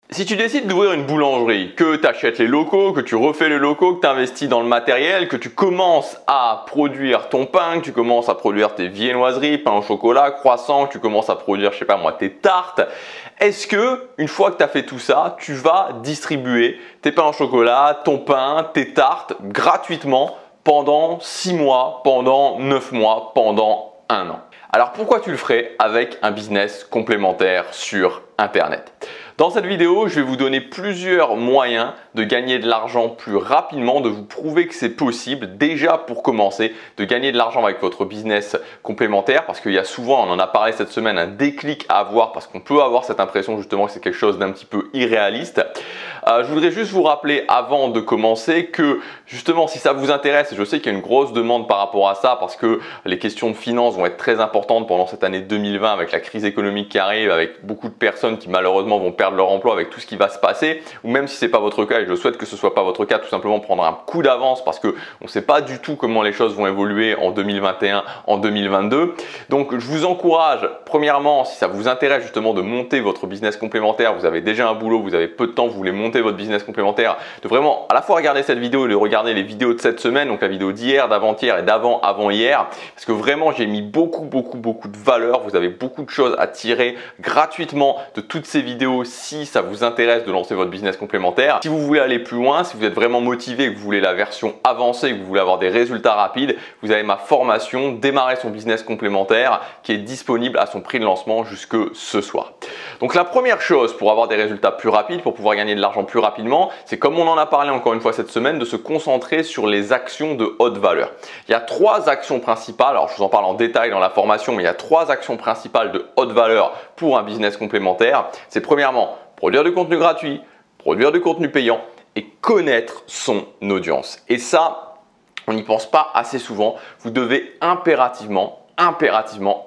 Si tu décides d'ouvrir une boulangerie, que tu achètes les locaux, que tu refais les locaux, que tu investis dans le matériel, que tu commences à produire ton pain, que tu commences à produire tes viennoiseries, pain au chocolat, croissants, que tu commences à produire, je sais pas moi, tes tartes, est-ce que une fois que tu as fait tout ça, tu vas distribuer tes pains au chocolat, ton pain, tes tartes gratuitement pendant 6 mois, pendant 9 mois, pendant 1 an? Alors pourquoi tu le ferais avec un business complémentaire sur Internet? Dans cette vidéo, je vais vous donner plusieurs moyens de gagner de l'argent plus rapidement, de vous prouver que c'est possible, déjà pour commencer, de gagner de l'argent avec votre business complémentaire, parce qu'il y a souvent, on en a parlé cette semaine, un déclic à avoir, parce qu'on peut avoir cette impression justement que c'est quelque chose d'un petit peu irréaliste. Je voudrais juste vous rappeler avant de commencer que justement si ça vous intéresse, et je sais qu'il y a une grosse demande par rapport à ça parce que les questions de finances vont être très importantes pendant cette année 2020 avec la crise économique qui arrive, avec beaucoup de personnes qui malheureusement vont perdre leur emploi avec tout ce qui va se passer, ou même si ce n'est pas votre cas, et je souhaite que ce ne soit pas votre cas, tout simplement prendre un coup d'avance parce qu'on ne sait pas du tout comment les choses vont évoluer en 2021, en 2022. Donc je vous encourage, premièrement, si ça vous intéresse justement de monter votre business complémentaire, vous avez déjà un boulot, vous avez peu de temps, vous voulez monter votre business complémentaire, de vraiment à la fois regarder cette vidéo et de regarder les vidéos de cette semaine, donc la vidéo d'hier, d'avant-hier et d'avant-avant-hier, parce que vraiment j'ai mis beaucoup de valeur, vous avez beaucoup de choses à tirer gratuitement de toutes ces vidéos si ça vous intéresse de lancer votre business complémentaire. Si vous voulez aller plus loin, si vous êtes vraiment motivé, que vous voulez la version avancée, que vous voulez avoir des résultats rapides, vous avez ma formation Démarrer son business complémentaire qui est disponible à son prix de lancement jusque ce soir. Donc la première chose pour avoir des résultats plus rapides, pour pouvoir gagner de l'argent plus rapidement, c'est comme on en a parlé encore une fois cette semaine, de se concentrer sur les actions de haute valeur. Il y a 3 actions principales, alors je vous en parle en détail dans la formation, mais il y a 3 actions principales de haute valeur pour un business complémentaire. C'est premièrement, produire du contenu gratuit, produire du contenu payant et connaître son audience. Et ça, on n'y pense pas assez souvent. Vous devez impérativement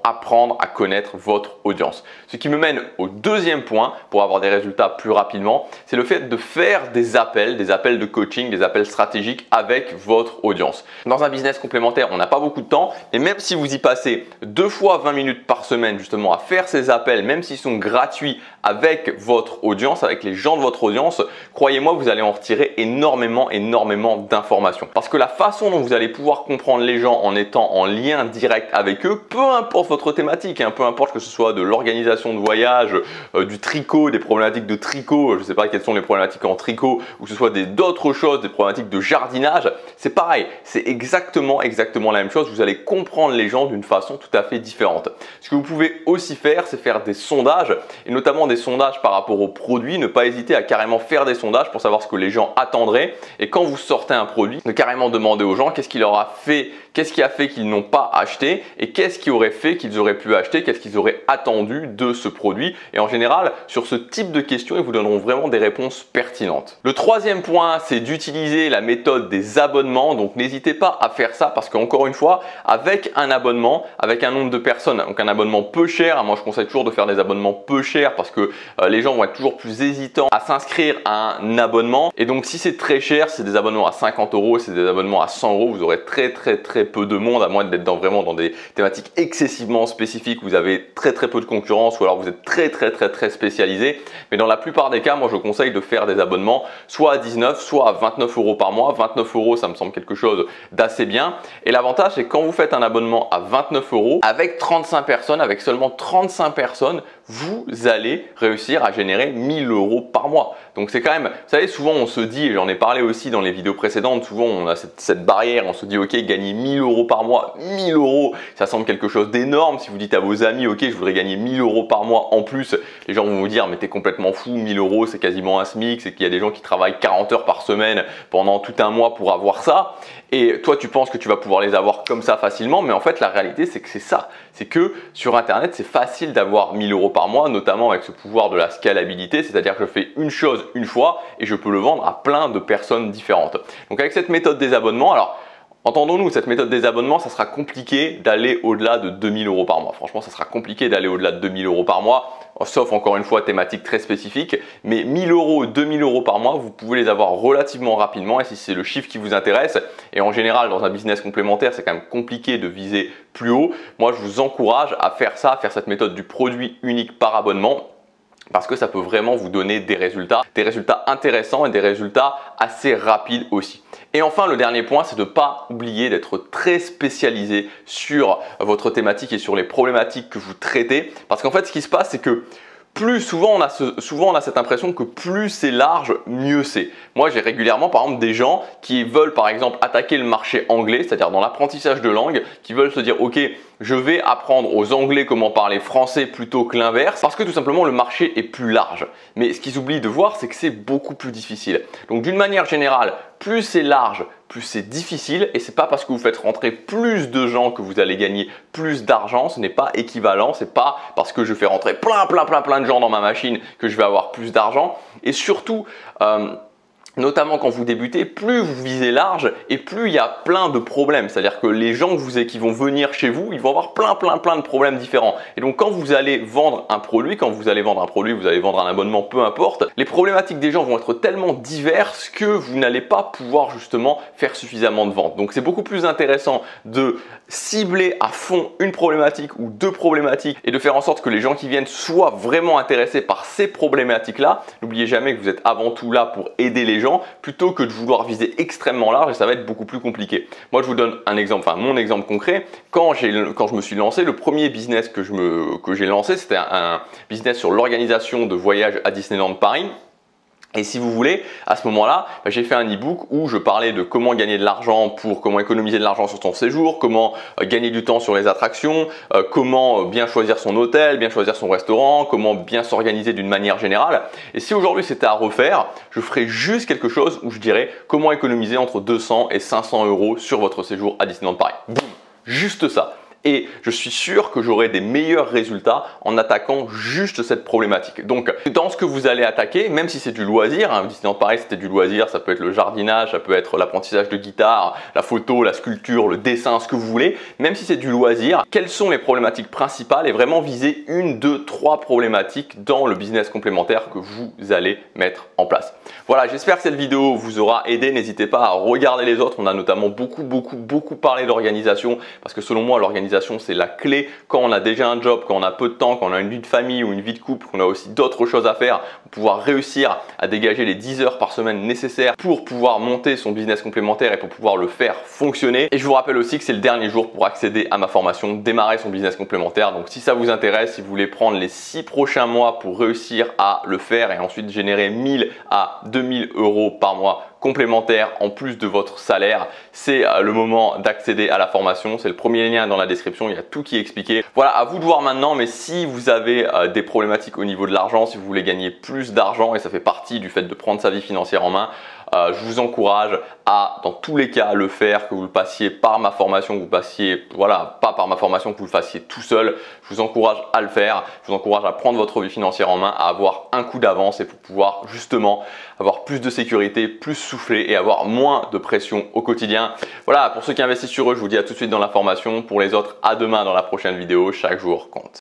apprendre à connaître votre audience. Ce qui me mène au deuxième point pour avoir des résultats plus rapidement, c'est le fait de faire des appels de coaching, des appels stratégiques avec votre audience. Dans un business complémentaire, on n'a pas beaucoup de temps, et même si vous y passez 2 fois 20 minutes par semaine justement à faire ces appels, même s'ils sont gratuits avec votre audience, avec les gens de votre audience, croyez-moi, vous allez en retirer énormément d'informations. Parce que la façon dont vous allez pouvoir comprendre les gens en étant en lien direct avec eux, peu importe votre thématique, peu importe que ce soit de l'organisation de voyage, du tricot, des problématiques de tricot, je ne sais pas quelles sont les problématiques en tricot, ou que ce soit d'autres choses, des problématiques de jardinage, c'est pareil, c'est exactement la même chose, vous allez comprendre les gens d'une façon tout à fait différente. Ce que vous pouvez aussi faire, c'est faire des sondages, et notamment des sondages par rapport aux produits, ne pas hésiter à carrément faire des sondages pour savoir ce que les gens attendraient, et quand vous sortez un produit, de carrément demander aux gens qu'est-ce qui leur a fait, qu'est-ce qui a fait qu'ils n'ont pas acheté, et qu'est-ce qui aurait fait qu'ils auraient pu acheter, qu'est-ce qu'ils auraient attendu de ce produit. Et en général, sur ce type de questions, ils vous donneront vraiment des réponses pertinentes. Le troisième point, c'est d'utiliser la méthode des abonnements. Donc n'hésitez pas à faire ça parce qu'encore une fois, avec un abonnement, avec un nombre de personnes, donc un abonnement peu cher, moi je conseille toujours de faire des abonnements peu chers parce que les gens vont être toujours plus hésitants à s'inscrire à un abonnement. Et donc si c'est très cher, c'est des abonnements à 50 €, c'est des abonnements à 100 €, vous aurez très peu de monde, à moins d'être vraiment dans des thématiques excessivement spécifiques, vous avez très peu de concurrence ou alors vous êtes très spécialisé. Mais dans la plupart des cas, moi je conseille de faire des abonnements soit à 19, soit à 29 € par mois. 29 €, ça me semble quelque chose d'assez bien. Et l'avantage, c'est que quand vous faites un abonnement à 29 € avec 35 personnes, avec seulement 35 personnes, vous allez réussir à générer 1000 € par mois. Donc c'est quand même, vous savez, souvent on se dit, et j'en ai parlé aussi dans les vidéos précédentes, souvent on a cette barrière, on se dit ok, gagner 1000 € par mois, 1000 €, ça semble quelque chose d'énorme. Si vous dites à vos amis, ok, je voudrais gagner 1000 € par mois en plus, les gens vont vous dire mais t'es complètement fou, 1000 € c'est quasiment un SMIC, c'est qu'il y a des gens qui travaillent 40 heures par semaine pendant tout un mois pour avoir ça. Et toi tu penses que tu vas pouvoir les avoir comme ça facilement, mais en fait la réalité c'est que c'est ça, c'est que sur internet c'est facile d'avoir 1000 € par mois, notamment avec ce pouvoir de la scalabilité, c'est-à-dire que je fais une chose une fois et je peux le vendre à plein de personnes différentes. Donc avec cette méthode des abonnements, alors entendons-nous, cette méthode des abonnements, ça sera compliqué d'aller au-delà de 2000 € par mois. Franchement, ça sera compliqué d'aller au-delà de 2000 € par mois, sauf encore une fois thématique très spécifique. Mais 1000 €, 2000 € par mois, vous pouvez les avoir relativement rapidement. Et si c'est le chiffre qui vous intéresse, et en général dans un business complémentaire, c'est quand même compliqué de viser plus haut. Moi, je vous encourage à faire ça, à faire cette méthode du produit unique par abonnement. parce que ça peut vraiment vous donner des résultats intéressants et des résultats assez rapides aussi. Et enfin, le dernier point, c'est de ne pas oublier d'être très spécialisé sur votre thématique et sur les problématiques que vous traitez. Parce qu'en fait, ce qui se passe, c'est que plus souvent on a cette impression que plus c'est large, mieux c'est. Moi, j'ai régulièrement par exemple des gens qui veulent par exemple attaquer le marché anglais, c'est-à-dire dans l'apprentissage de langue, qui veulent se dire ok, je vais apprendre aux Anglais comment parler français plutôt que l'inverse, parce que tout simplement le marché est plus large. Mais ce qu'ils oublient de voir, c'est que c'est beaucoup plus difficile. Donc d'une manière générale, plus c'est large, plus c'est difficile, et c'est pas parce que vous faites rentrer plus de gens que vous allez gagner plus d'argent, ce n'est pas équivalent, c'est pas parce que je fais rentrer plein de gens dans ma machine que je vais avoir plus d'argent. Et surtout, notamment quand vous débutez, plus vous visez large et plus il y a plein de problèmes. C'est-à-dire que les gens qui vont venir chez vous, ils vont avoir plein de problèmes différents. Et donc quand vous allez vendre un produit, vous allez vendre un abonnement, peu importe, les problématiques des gens vont être tellement diverses que vous n'allez pas pouvoir justement faire suffisamment de ventes. Donc c'est beaucoup plus intéressant de cibler à fond une problématique ou deux problématiques et de faire en sorte que les gens qui viennent soient vraiment intéressés par ces problématiques-là. N'oubliez jamais que vous êtes avant tout là pour aider les gens plutôt que de vouloir viser extrêmement large, et ça va être beaucoup plus compliqué. Moi, je vous donne un exemple, mon exemple concret. Quand je me suis lancé, le premier business que j'ai lancé, c'était un business sur l'organisation de voyages à Disneyland Paris. Et si vous voulez, à ce moment-là, j'ai fait un e-book où je parlais de comment gagner de l'argent comment économiser de l'argent sur son séjour, comment gagner du temps sur les attractions, comment bien choisir son hôtel, bien choisir son restaurant, comment bien s'organiser d'une manière générale. Et si aujourd'hui c'était à refaire, je ferais juste quelque chose où je dirais comment économiser entre 200 et 500 € sur votre séjour à Disneyland Paris. Boum, juste ça. Et je suis sûr que j'aurai des meilleurs résultats en attaquant juste cette problématique. Donc, dans ce que vous allez attaquer, même si c'est du loisir, Disneyland Paris c'était du loisir, ça peut être le jardinage, ça peut être l'apprentissage de guitare, la photo, la sculpture, le dessin, ce que vous voulez, même si c'est du loisir, quelles sont les problématiques principales et vraiment viser une, deux, trois problématiques dans le business complémentaire que vous allez mettre en place. Voilà, j'espère que cette vidéo vous aura aidé. N'hésitez pas à regarder les autres. On a notamment beaucoup parlé d'organisation parce que selon moi, l'organisation c'est la clé quand on a déjà un job, quand on a peu de temps, quand on a une vie de famille ou une vie de couple, qu'on a aussi d'autres choses à faire pour pouvoir réussir à dégager les 10 heures par semaine nécessaires pour pouvoir monter son business complémentaire et pour pouvoir le faire fonctionner. Et je vous rappelle aussi que c'est le dernier jour pour accéder à ma formation Démarrer son business complémentaire. Donc si ça vous intéresse, si vous voulez prendre les 6 prochains mois pour réussir à le faire et ensuite générer 1000 à 2000 € par mois complémentaires en plus de votre salaire, c'est le moment d'accéder à la formation. C'est le premier lien dans la description, il y a tout qui est expliqué. Voilà, à vous de voir maintenant, mais si vous avez des problématiques au niveau de l'argent, si vous voulez gagner plus d'argent, et ça fait partie du fait de prendre sa vie financière en main, je vous encourage à, dans tous les cas, le faire, que vous le passiez par ma formation, que vous passiez, voilà, pas par ma formation, que vous le fassiez tout seul. Je vous encourage à le faire. Je vous encourage à prendre votre vie financière en main, à avoir un coup d'avance et pour pouvoir justement avoir plus de sécurité, plus souffler et avoir moins de pression au quotidien. Voilà, pour ceux qui investissent sur eux, je vous dis à tout de suite dans la formation. Pour les autres, à demain dans la prochaine vidéo. Chaque jour compte.